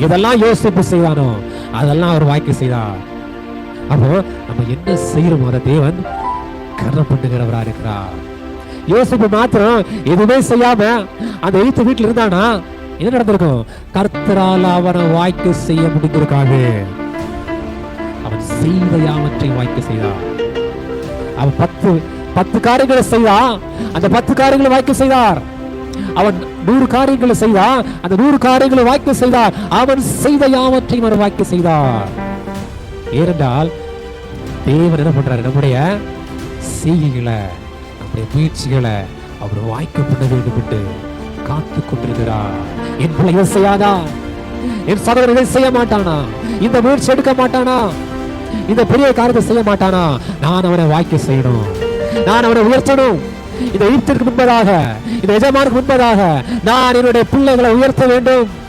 இதெல்லாம் யோசிப்பு செய்தானோ அதெல்லாம் அவர் வாய்க்கு செய்தார். அப்போ நம்ம என்ன செய்யறோமோ அதை தேவன் கர்ணம் பண்ணுகிறவரா இருக்கிறார். யோசிப்பு மாத்திரம் எதுவுமே செய்யாம அந்த எழுத்து வீட்டுல இருந்தானா என்ன நடந்திருக்கும்? கர்த்தரால் அவனை வாய்க்கு செய்ய முடிந்திருக்காது. அவன் செய்த யாவற்றை வாய்க்கு செய்தான். அவன் 10 காரியங்களை செய்தான், அந்த 10 காரியங்களை வாய்க்கு செய்தார். அவன் 100 காரியங்களை செய்தான், அந்த 100 காரியங்களை வாய்க்கு செய்தார். அவன் செய்த யாவற்றையும் அவர் வாய்க்கு செய்தார். ஏனென்றால் தேவன் என்ன பண்றாரு? நம்முடைய செய்கைகளை, நம்முடைய முயற்சிகளை அவர் வாய்க்க பண்ண வேண்டும் என்று காத்து கொண்டிருக்கிறார். என் பிள்ளை இதை செய்யாதா? என் சகோதரன் இதை செய்ய மாட்டானா? இந்த முயற்சி எடுக்க மாட்டானா? இந்த பெரிய காரியத்தை செய்ய மாட்டானா? நான் அவனை வாய்க்க செய்யணும், நான் அவனை உயர்த்தணும். இந்த ஈர்த்திற்கு முன்பதாக, இந்த எஜமானுக்கு முன்பதாக நான் என்னுடைய பிள்ளைகளை உயர்த்த வேண்டும்.